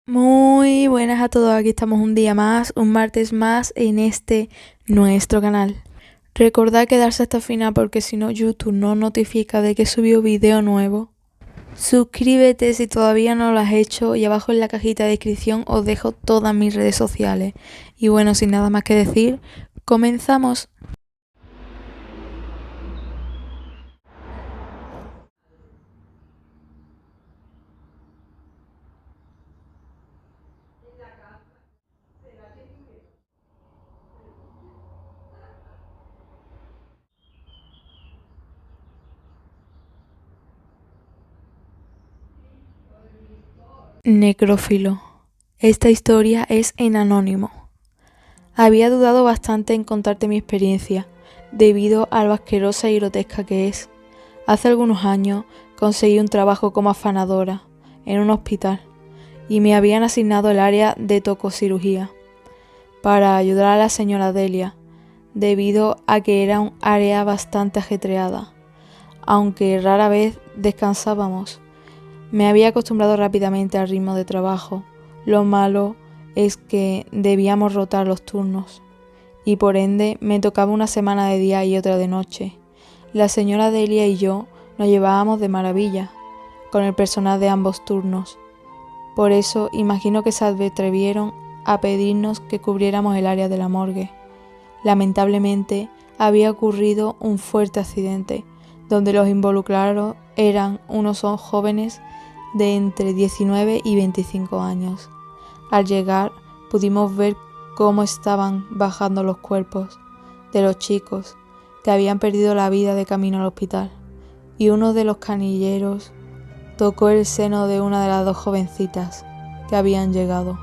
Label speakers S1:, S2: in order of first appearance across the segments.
S1: Muy buenas a todos, aquí estamos un día más, un martes más en nuestro canal. Recordad quedarse hasta el final porque si no YouTube no notifica de que he subido vídeo nuevo. Suscríbete si todavía no lo has hecho y abajo en la cajita de descripción os dejo todas mis redes sociales. Y bueno, sin nada más que decir, comenzamos. Necrófilo. Esta historia es en anónimo. Había dudado bastante en contarte mi experiencia, debido a lo asquerosa y grotesca que es. Hace algunos años conseguí un trabajo como afanadora en un hospital y me habían asignado el área de tococirugía para ayudar a la señora Delia, debido a que era un área bastante ajetreada, aunque rara vez descansábamos. Me había acostumbrado rápidamente al ritmo de trabajo. Lo malo es que debíamos rotar los turnos y por ende me tocaba una semana de día y otra de noche. La señora Delia y yo nos llevábamos de maravilla con el personal de ambos turnos. Por eso imagino que se atrevieron a pedirnos que cubriéramos el área de la morgue. Lamentablemente había ocurrido un fuerte accidente donde los involucrados eran unos jóvenes de entre 19 y 25 años. Al llegar pudimos ver cómo estaban bajando los cuerpos de los chicos que habían perdido la vida de camino al hospital, y uno de los canilleros tocó el seno de una de las dos jovencitas que habían llegado.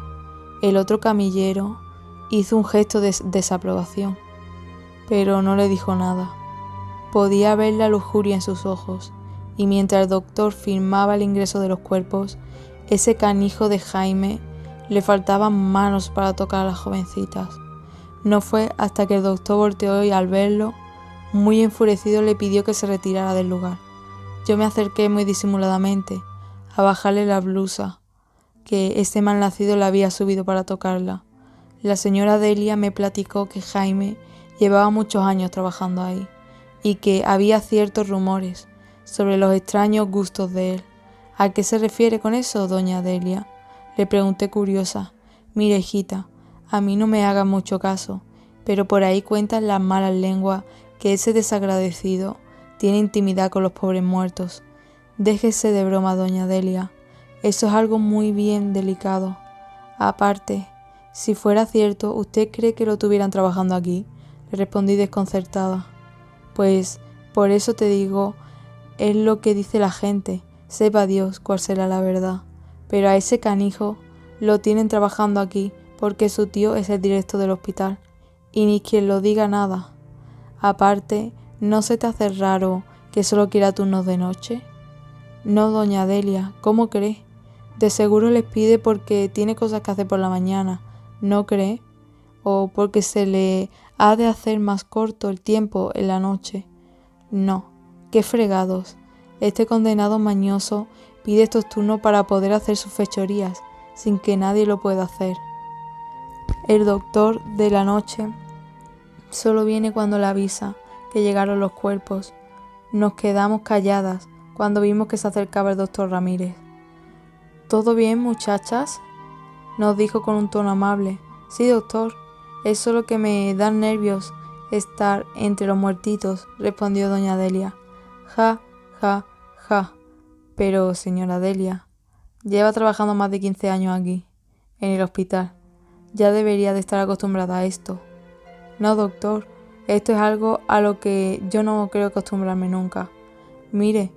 S1: El otro camillero hizo un gesto de desaprobación, pero no le dijo nada. Podía ver la lujuria en sus ojos, y mientras el doctor firmaba el ingreso de los cuerpos, ese canijo de Jaime le faltaban manos para tocar a las jovencitas. No fue hasta que el doctor volteó y al verlo, muy enfurecido, le pidió que se retirara del lugar. Yo me acerqué muy disimuladamente a bajarle la blusa que ese malnacido le había subido para tocarla. La señora Delia me platicó que Jaime llevaba muchos años trabajando ahí y que había ciertos rumores sobre los extraños gustos de él. ¿A qué se refiere con eso, doña Delia?, le pregunté curiosa. Mira, hijita, a mí no me hagas mucho caso, pero por ahí cuentan las malas lenguas que ese desagradecido tiene intimidad con los pobres muertos. Déjese de broma, doña Delia, eso es algo muy bien delicado. Aparte, si fuera cierto, ¿usted cree que lo tuvieran trabajando aquí?, le respondí desconcertada. Pues por eso te digo, es lo que dice la gente, sepa Dios cuál será la verdad. Pero a ese canijo lo tienen trabajando aquí porque su tío es el director del hospital, y ni quien lo diga nada. Aparte, ¿no se te hace raro que solo quiera turnos de noche? No, doña Delia, ¿cómo cree? De seguro les pide porque tiene cosas que hacer por la mañana, ¿no cree? O porque se le ha de hacer más corto el tiempo en la noche. No, qué fregados. Este condenado mañoso pide estos turnos para poder hacer sus fechorías, sin que nadie lo pueda hacer. El doctor de la noche solo viene cuando le avisa que llegaron los cuerpos. Nos quedamos calladas cuando vimos que se acercaba el doctor Ramírez. ¿Todo bien, muchachas?, nos dijo con un tono amable. Sí, doctor, es solo que me dan nervios estar entre los muertitos, respondió doña Delia. Ja, ja, ja. Pero, señora Delia, lleva trabajando más de 15 años aquí, en el hospital. Ya debería de estar acostumbrada a esto. No, doctor, esto es algo a lo que yo no creo acostumbrarme nunca. Mire,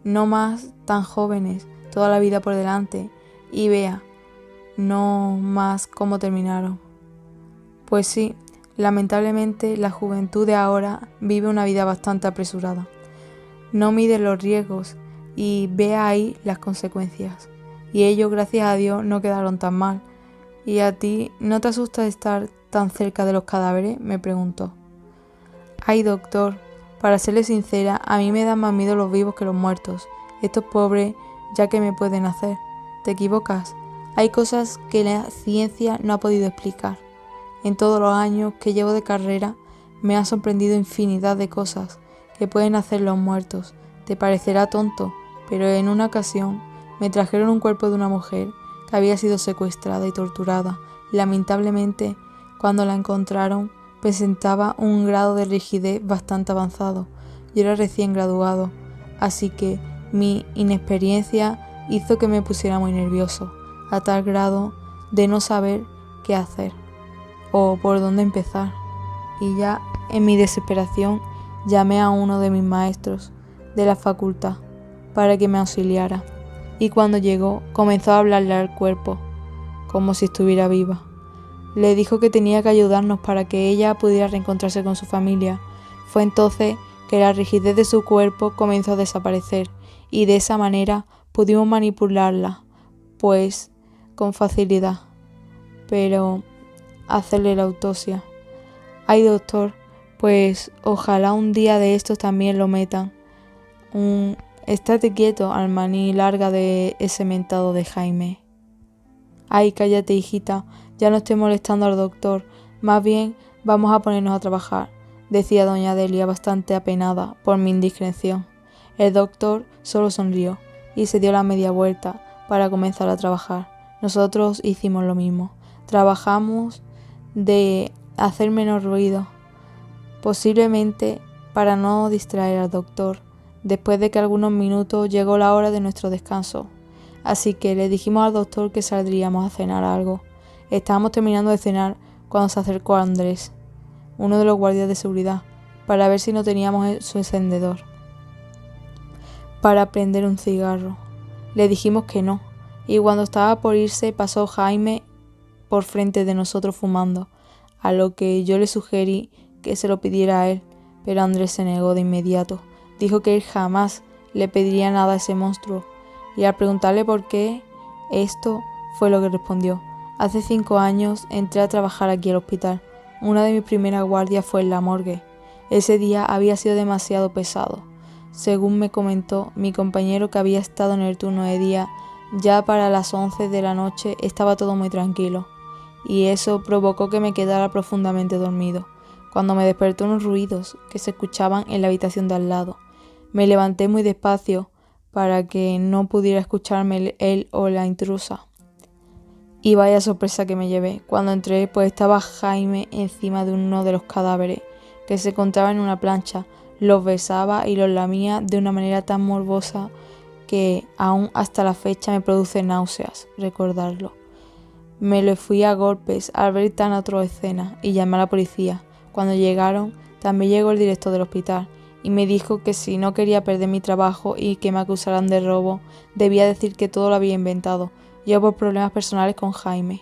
S1: no más tan jóvenes, toda la vida por delante, y vea, no más cómo terminaron. Pues sí, lamentablemente la juventud de ahora vive una vida bastante apresurada. No mide los riesgos y ve ahí las consecuencias. Y ellos, gracias a Dios, no quedaron tan mal. ¿Y a ti no te asusta estar tan cerca de los cadáveres?, me preguntó. Ay, doctor, para serle sincera, a mí me dan más miedo los vivos que los muertos. Estos pobres, ya que me pueden hacer. ¿Te equivocas? Hay cosas que la ciencia no ha podido explicar. En todos los años que llevo de carrera me han sorprendido infinidad de cosas que pueden hacer los muertos. Te parecerá tonto, pero en una ocasión me trajeron un cuerpo de una mujer que había sido secuestrada y torturada. Lamentablemente, cuando la encontraron, presentaba un grado de rigidez bastante avanzado. Yo era recién graduado, así que mi inexperiencia hizo que me pusiera muy nervioso, a tal grado de no saber qué hacer o por dónde empezar. Y ya en mi desesperación llamé a uno de mis maestros de la facultad para que me auxiliara. Y cuando llegó, comenzó a hablarle al cuerpo, como si estuviera viva. Le dijo que tenía que ayudarnos para que ella pudiera reencontrarse con su familia. Fue entonces que la rigidez de su cuerpo comenzó a desaparecer y de esa manera pudimos manipularla, pues con facilidad. Pero hacerle la autopsia. Ay, doctor, pues ojalá un día de estos también lo metan. Estate quieto al maní larga de ese mentado de Jaime. Ay, cállate, hijita, ya no estoy molestando al doctor, más bien vamos a ponernos a trabajar, decía doña Delia bastante apenada por mi indiscreción. El doctor solo sonrió y se dio la media vuelta para comenzar a trabajar. Nosotros hicimos lo mismo. Trabajamos de hacer menos ruido, posiblemente para no distraer al doctor. Después de que algunos minutos llegó la hora de nuestro descanso, así que le dijimos al doctor que saldríamos a cenar algo. Estábamos terminando de cenar cuando se acercó Andrés, uno de los guardias de seguridad, para ver si no teníamos su encendedor para prender un cigarro. Le dijimos que no, y cuando estaba por irse pasó Jaime por frente de nosotros fumando, a lo que yo le sugerí que se lo pidiera a él, pero Andrés se negó de inmediato. Dijo que él jamás le pediría nada a ese monstruo, y al preguntarle por qué, esto fue lo que respondió. Hace 5 años entré a trabajar aquí al hospital. Una de mis primeras guardias fue en la morgue. Ese día había sido demasiado pesado. Según me comentó mi compañero que había estado en el turno de día, ya para las 11 de la noche estaba todo muy tranquilo, y eso provocó que me quedara profundamente dormido. Cuando me despertó unos ruidos que se escuchaban en la habitación de al lado, me levanté muy despacio para que no pudiera escucharme él o la intrusa. Y vaya sorpresa que me llevé. Cuando entré, pues estaba Jaime encima de uno de los cadáveres, que se encontraba en una plancha. Los besaba y los lamía de una manera tan morbosa que aún hasta la fecha me produce náuseas recordarlo. Me lo fui a golpes al ver tan atroz escena y llamé a la policía. Cuando llegaron, también llegó el director del hospital y me dijo que si no quería perder mi trabajo y que me acusaran de robo, debía decir que todo lo había inventado, yo por problemas personales con Jaime.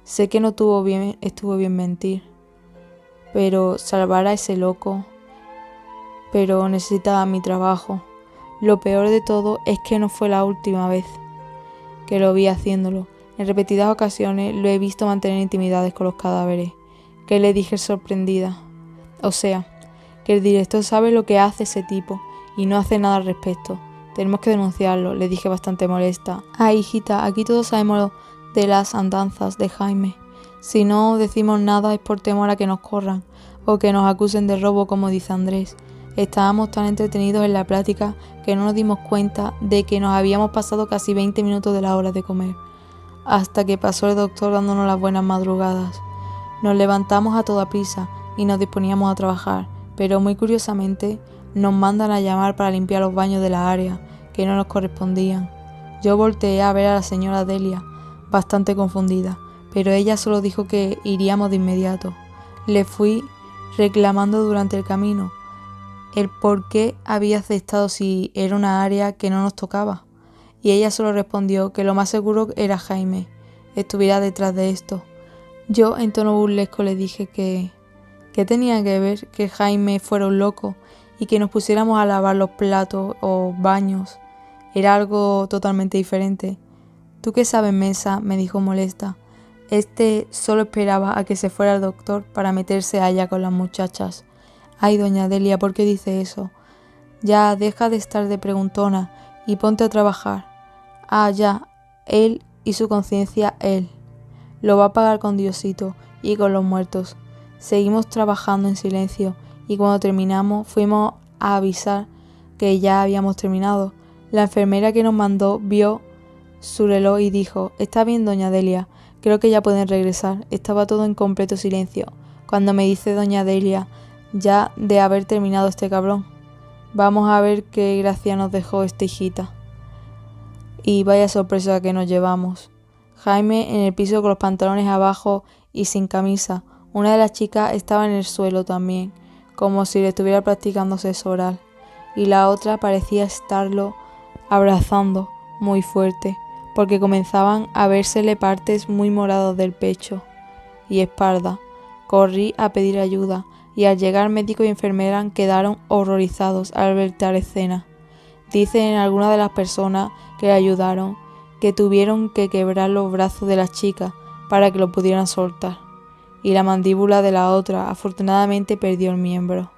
S1: Sé que no estuvo bien mentir, pero salvar a ese loco, pero necesitaba mi trabajo. Lo peor de todo es que no fue la última vez que lo vi haciéndolo. En repetidas ocasiones lo he visto mantener intimidades con los cadáveres. Que le dije sorprendida. O sea, que el director sabe lo que hace ese tipo y no hace nada al respecto. Tenemos que denunciarlo, le dije bastante molesta. Ah, hijita, aquí todos sabemos de las andanzas de Jaime. Si no decimos nada es por temor a que nos corran o que nos acusen de robo, como dice Andrés. Estábamos tan entretenidos en la plática que no nos dimos cuenta de que nos habíamos pasado casi 20 minutos de la hora de comer, hasta que pasó el doctor dándonos las buenas madrugadas. Nos levantamos a toda prisa y nos disponíamos a trabajar, pero muy curiosamente nos mandan a llamar para limpiar los baños de la área que no nos correspondían. Yo volteé a ver a la señora Delia, bastante confundida, pero ella solo dijo que iríamos de inmediato. Le fui reclamando durante el camino el por qué había aceptado si era una área que no nos tocaba, y ella solo respondió que lo más seguro era Jaime estuviera detrás de esto. Yo en tono burlesco le dije que tenía que ver que Jaime fuera un loco y que nos pusiéramos a lavar los platos o baños. Era algo totalmente diferente. ¿Tú qué sabes, Mesa?, me dijo molesta. Solo esperaba a que se fuera el doctor para meterse allá con las muchachas. Ay, doña Delia, ¿por qué dice eso? Ya, deja de estar de preguntona y ponte a trabajar. Ah, ya, él y su conciencia él. Lo va a pagar con Diosito y con los muertos. Seguimos trabajando en silencio y cuando terminamos fuimos a avisar que ya habíamos terminado. La enfermera que nos mandó vio su reloj y dijo: «Está bien, doña Delia, creo que ya pueden regresar». Estaba todo en completo silencio. Cuando me dice doña Delia: «Ya de haber terminado este cabrón. Vamos a ver qué gracia nos dejó esta hijita». Y vaya sorpresa que nos llevamos. Jaime en el piso con los pantalones abajo y sin camisa. Una de las chicas estaba en el suelo también, como si le estuviera practicando sexo oral. Y la otra parecía estarlo abrazando muy fuerte, porque comenzaban a vérsele partes muy moradas del pecho y espalda. Corrí a pedir ayuda y al llegar médico y enfermera quedaron horrorizados al ver tal escena. Dicen algunas de las personas que le ayudaron que tuvieron que quebrar los brazos de las chicas para que lo pudieran soltar. Y la mandíbula de la otra afortunadamente perdió el miembro.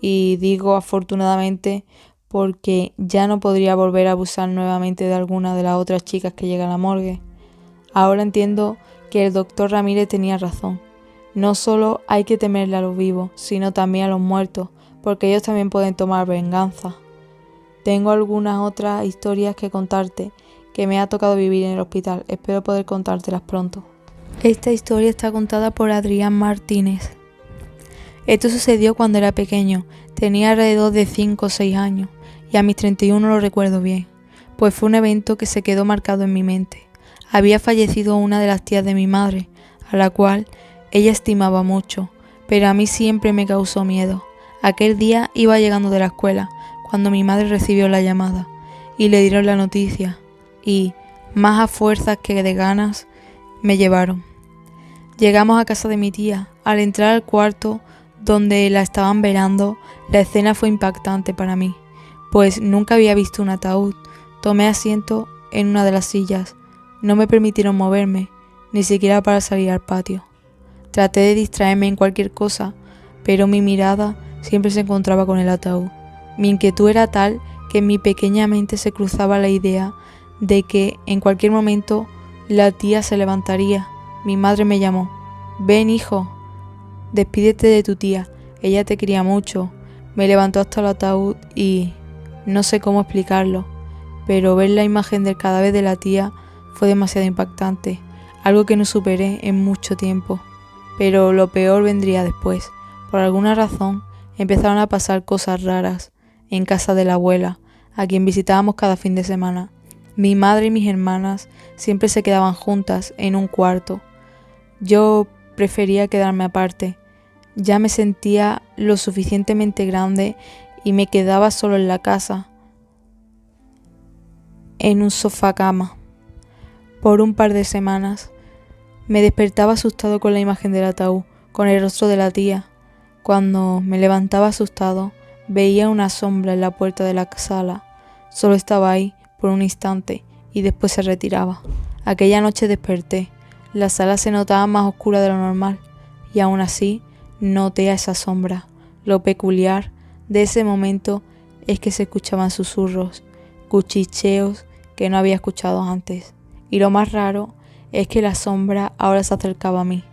S1: Y digo afortunadamente porque ya no podría volver a abusar nuevamente de alguna de las otras chicas que llegan a la morgue. Ahora entiendo que el doctor Ramírez tenía razón. No solo hay que temerle a los vivos, sino también a los muertos, porque ellos también pueden tomar venganza. Tengo algunas otras historias que contarte que me ha tocado vivir en el hospital. Espero poder contártelas pronto. Esta historia está contada por Adrián Martínez. Esto sucedió cuando era pequeño. Tenía alrededor de 5 o 6 años y a mis 31 lo recuerdo bien, pues fue un evento que se quedó marcado en mi mente. Había fallecido una de las tías de mi madre, a la cual ella estimaba mucho, pero a mí siempre me causó miedo. Aquel día iba llegando de la escuela cuando mi madre recibió la llamada y le dieron la noticia y, más a fuerzas que de ganas, me llevaron. Llegamos a casa de mi tía. Al entrar al cuarto donde la estaban velando, la escena fue impactante para mí, pues nunca había visto un ataúd. Tomé asiento en una de las sillas. No me permitieron moverme, ni siquiera para salir al patio. Traté de distraerme en cualquier cosa, pero mi mirada siempre se encontraba con el ataúd. Mi inquietud era tal que en mi pequeña mente se cruzaba la idea de que en cualquier momento la tía se levantaría. Mi madre me llamó: «Ven, hijo, despídete de tu tía, ella te quería mucho». Me levantó hasta el ataúd y no sé cómo explicarlo, pero ver la imagen del cadáver de la tía fue demasiado impactante, algo que no superé en mucho tiempo. Pero lo peor vendría después. Por alguna razón empezaron a pasar cosas raras en casa de la abuela, a quien visitábamos cada fin de semana. Mi madre y mis hermanas siempre se quedaban juntas en un cuarto. Yo prefería quedarme aparte. Ya me sentía lo suficientemente grande y me quedaba solo en la casa, en un sofá cama. Por un par de semanas me despertaba asustado con la imagen del ataúd, con el rostro de la tía. Cuando me levantaba asustado, veía una sombra en la puerta de la sala. Solo estaba ahí por un instante y después se retiraba. Aquella noche desperté. La sala se notaba más oscura de lo normal y aún así noté a esa sombra. Lo peculiar de ese momento es que se escuchaban susurros, cuchicheos que no había escuchado antes. Y lo más raro es que la sombra ahora se acercaba a mí.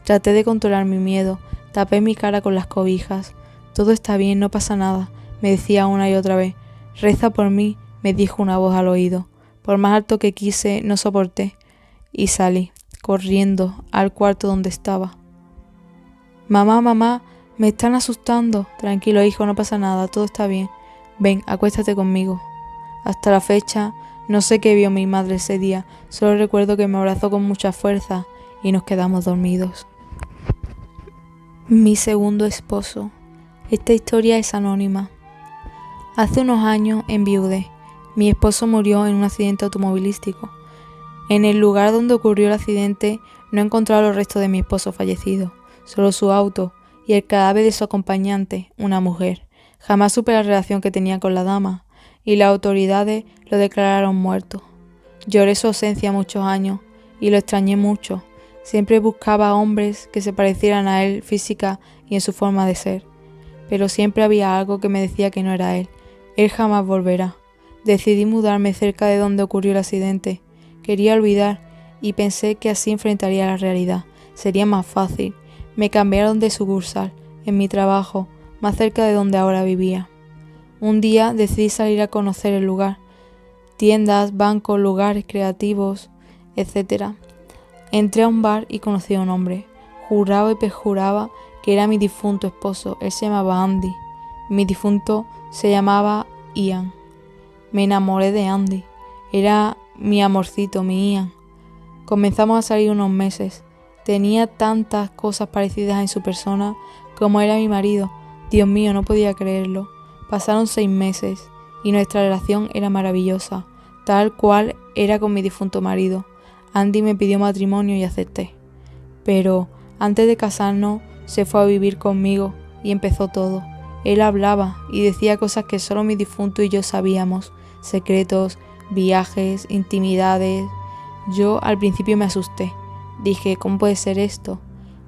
S1: Traté de controlar mi miedo, tapé mi cara con las cobijas. «Todo está bien, no pasa nada», me decía una y otra vez. «Reza por mí», me dijo una voz al oído. Por más alto que quise, no soporté y salí, corriendo al cuarto donde estaba. «Mamá, mamá, me están asustando». «Tranquilo, hijo, no pasa nada, todo está bien. Ven, acuéstate conmigo». Hasta la fecha, no sé qué vio mi madre ese día, solo recuerdo que me abrazó con mucha fuerza y nos quedamos dormidos. Mi segundo esposo. Esta historia es anónima. Hace unos años enviudé. Mi esposo murió en un accidente automovilístico. En el lugar donde ocurrió el accidente no encontraron los restos de mi esposo fallecido, solo su auto y el cadáver de su acompañante, una mujer. Jamás supe la relación que tenía con la dama y las autoridades lo declararon muerto. Lloré su ausencia muchos años y lo extrañé mucho. Siempre buscaba hombres que se parecieran a él física y en su forma de ser, pero siempre había algo que me decía que no era él. Él jamás volverá. Decidí mudarme cerca de donde ocurrió el accidente. Quería olvidar y pensé que así enfrentaría la realidad. Sería más fácil. Me cambiaron de sucursal, en mi trabajo, más cerca de donde ahora vivía. Un día decidí salir a conocer el lugar. Tiendas, bancos, lugares creativos, etc. Entré a un bar y conocí a un hombre. Juraba y perjuraba que era mi difunto esposo. Él se llamaba Andy. Mi difunto se llamaba Ian. Me enamoré de Andy. Era mi amorcito, mi Ian. Comenzamos a salir unos meses. Tenía tantas cosas parecidas en su persona como era mi marido. Dios mío, no podía creerlo. Pasaron 6 meses y nuestra relación era maravillosa, tal cual era con mi difunto marido. Andy me pidió matrimonio y acepté. Pero antes de casarnos se fue a vivir conmigo y empezó todo. Él hablaba y decía cosas que solo mi difunto y yo sabíamos, secretos, viajes, intimidades. Yo al principio me asusté. Dije, ¿cómo puede ser esto?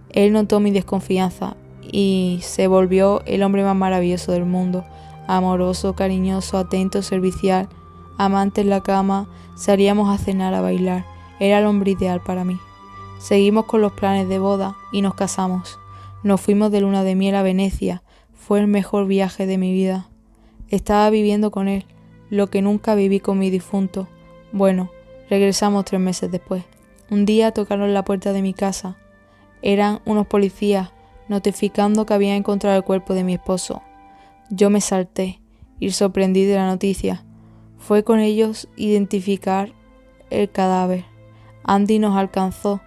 S1: Él notó mi desconfianza y se volvió el hombre más maravilloso del mundo. Amoroso, cariñoso, atento, servicial, amante en la cama. Salíamos a cenar, a bailar. Era el hombre ideal para mí. Seguimos con los planes de boda y nos casamos. Nos fuimos de luna de miel a Venecia. Fue el mejor viaje de mi vida. Estaba viviendo con él, lo que nunca viví con mi difunto. Bueno, regresamos 3 meses después. Un día tocaron la puerta de mi casa. Eran unos policías notificando que habían encontrado el cuerpo de mi esposo. Yo me salté y sorprendí de la noticia. Fue con ellos identificar el cadáver. Andy nos alcanzó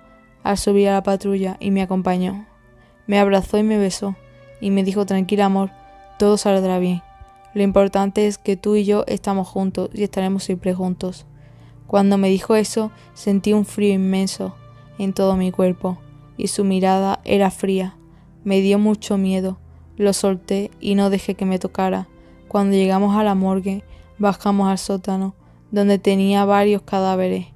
S1: al subir a la patrulla y me acompañó. Me abrazó y me besó y me dijo, tranquila amor, todo saldrá bien. Lo importante es que tú y yo estamos juntos y estaremos siempre juntos. Cuando me dijo eso, sentí un frío inmenso en todo mi cuerpo y su mirada era fría. Me dio mucho miedo. Lo solté y no dejé que me tocara. Cuando llegamos a la morgue, bajamos al sótano, donde tenía varios cadáveres.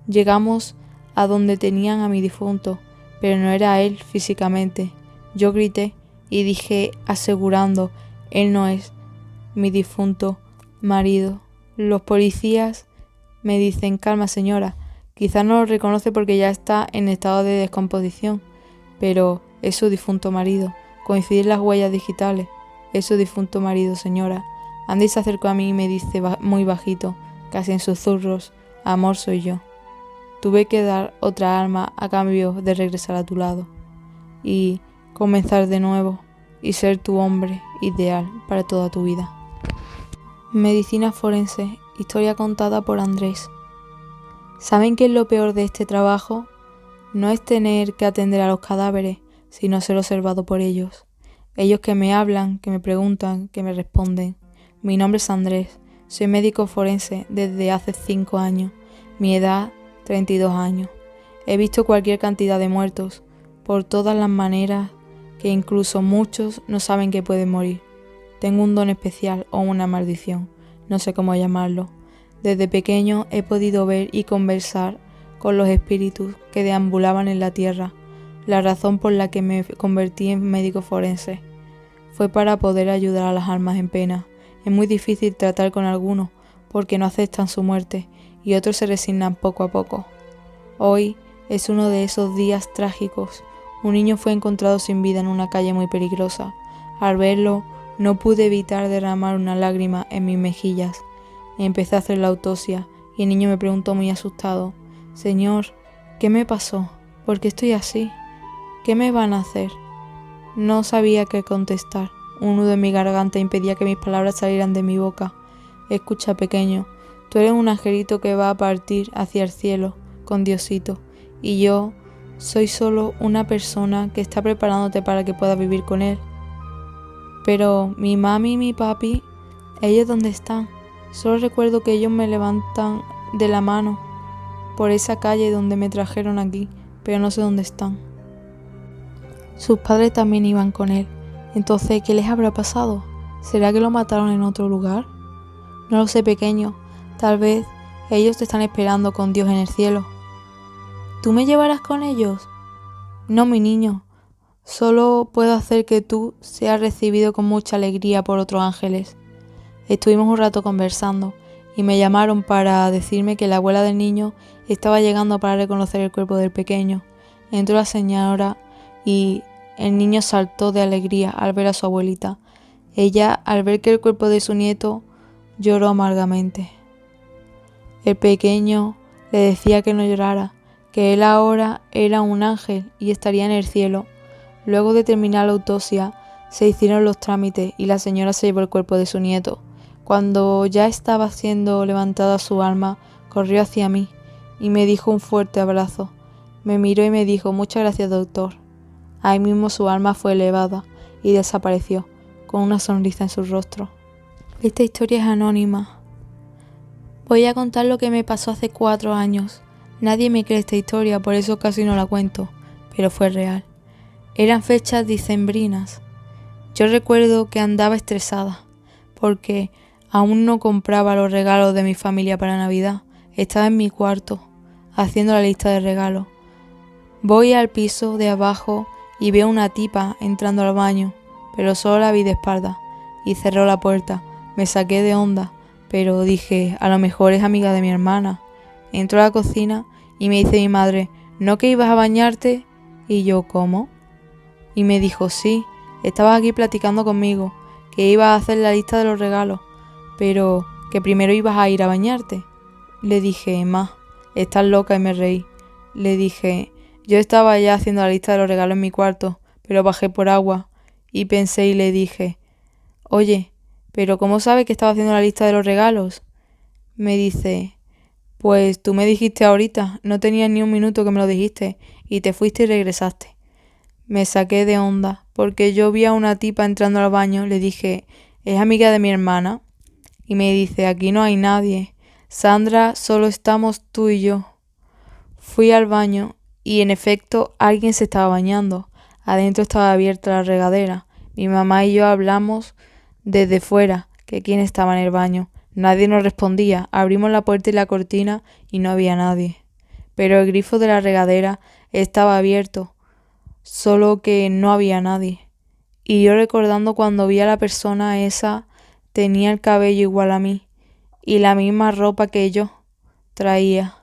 S1: Llegamos a donde tenían a mi difunto, pero no era él físicamente. Yo grité y dije, asegurando, él no es mi difunto marido. Los policías me dicen, calma señora, quizás no lo reconoce porque ya está en estado de descomposición, pero es su difunto marido. Coinciden las huellas digitales. Es su difunto marido, señora. Andy se acercó a mí y me dice muy bajito, casi en susurros, amor, soy yo. Tuve que dar otra alma a cambio de regresar a tu lado y comenzar de nuevo y ser tu hombre ideal para toda tu vida. Medicina forense, historia contada por Andrés. ¿Saben qué es lo peor de este trabajo? No es tener que atender a los cadáveres, sino ser observado por ellos. Ellos que me hablan, que me preguntan, que me responden. Mi nombre es Andrés, soy médico forense desde hace 5 años. Mi edad, 32 años. He visto cualquier cantidad de muertos, por todas las maneras, que incluso muchos no saben que pueden morir. Tengo un don especial o una maldición, no sé cómo llamarlo. Desde pequeño he podido ver y conversar con los espíritus que deambulaban en la tierra. La razón por la que me convertí en médico forense fue para poder ayudar a las almas en pena. Es muy difícil tratar con algunos porque no aceptan su muerte y otros se resignan poco a poco. Hoy es uno de esos días trágicos. Un niño fue encontrado sin vida en una calle muy peligrosa. Al verlo, no pude evitar derramar una lágrima en mis mejillas. Empecé a hacer la autopsia y el niño me preguntó muy asustado, «Señor, ¿qué me pasó? ¿Por qué estoy así? ¿Qué me van a hacer?» No sabía qué contestar. Un nudo en mi garganta impedía que mis palabras salieran de mi boca. «Escucha, pequeño, tú eres un angelito que va a partir hacia el cielo con Diosito, y yo soy solo una persona que está preparándote para que puedas vivir con él. Pero mi mami y mi papi, ¿ellos dónde están? Solo recuerdo que ellos me levantan de la mano por esa calle donde me trajeron aquí, pero no sé dónde están». Sus padres también iban con él. Entonces, ¿qué les habrá pasado? ¿Será que lo mataron en otro lugar? No lo sé, pequeño. Tal vez ellos te están esperando con Dios en el cielo. ¿Tú me llevarás con ellos? No, mi niño. Solo puedo hacer que tú seas recibido con mucha alegría por otros ángeles. Estuvimos un rato conversando y me llamaron para decirme que la abuela del niño estaba llegando para reconocer el cuerpo del pequeño. Entró la señora y el niño saltó de alegría al ver a su abuelita. Ella, al ver que el cuerpo de su nieto, lloró amargamente. El pequeño le decía que no llorara, que él ahora era un ángel y estaría en el cielo. Luego de terminar la autopsia, se hicieron los trámites y la señora se llevó el cuerpo de su nieto. Cuando ya estaba siendo levantada su alma, corrió hacia mí y me dijo un fuerte abrazo. Me miró y me dijo: «Muchas gracias, doctor». Ahí mismo su alma fue elevada y desapareció, con una sonrisa en su rostro. Esta historia es anónima. Voy a contar lo que me pasó hace 4 años. Nadie me cree esta historia, por eso casi no la cuento, pero fue real. Eran fechas dicembrinas. Yo recuerdo que andaba estresada, porque aún no compraba los regalos de mi familia para Navidad. Estaba en mi cuarto, haciendo la lista de regalos. Voy al piso de abajo y veo una tipa entrando al baño, pero solo la vi de espalda, y cerró la puerta. Me saqué de onda, pero dije, a lo mejor es amiga de mi hermana. Entró a la cocina y me dice mi madre: «¿No que ibas a bañarte?» Y yo, ¿cómo? Y me dijo: «Sí, estabas aquí platicando conmigo, que ibas a hacer la lista de los regalos, pero que primero ibas a ir a bañarte». Le dije: «Ma, estás loca», y me reí. Le dije: «Yo estaba ya haciendo la lista de los regalos en mi cuarto, pero bajé por agua». Y pensé y le dije: «Oye, ¿pero cómo sabes que estaba haciendo la lista de los regalos?» Me dice: «Pues tú me dijiste ahorita, no tenías ni un minuto que me lo dijiste, y te fuiste y regresaste». Me saqué de onda, porque yo vi a una tipa entrando al baño. Le dije: «¿Es amiga de mi hermana?» Y me dice: «Aquí no hay nadie, Sandra, solo estamos tú y yo». Fui al baño y en efecto alguien se estaba bañando. Adentro estaba abierta la regadera. Mi mamá y yo hablamos desde fuera que quién estaba en el baño. Nadie nos respondía. Abrimos la puerta y la cortina y no había nadie. Pero el grifo de la regadera estaba abierto, solo que no había nadie. Y yo, recordando cuando vi a la persona esa, tenía el cabello igual a mí y la misma ropa que yo traía.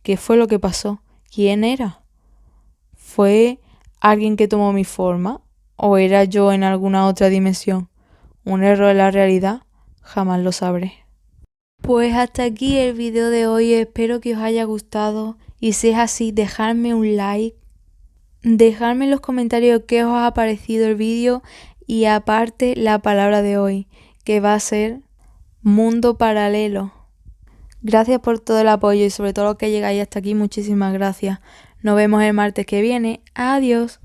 S1: ¿Qué fue lo que pasó? ¿Quién era? ¿Fue alguien que tomó mi forma? ¿O era yo en alguna otra dimensión? ¿Un error en la realidad? Jamás lo sabré. Pues hasta aquí el video de hoy. Espero que os haya gustado, y si es así, dejadme un like, dejadme en los comentarios qué os ha parecido el vídeo, y aparte la palabra de hoy, que va a ser mundo paralelo. Gracias por todo el apoyo y sobre todo que llegáis hasta aquí, muchísimas gracias. Nos vemos el martes que viene. Adiós.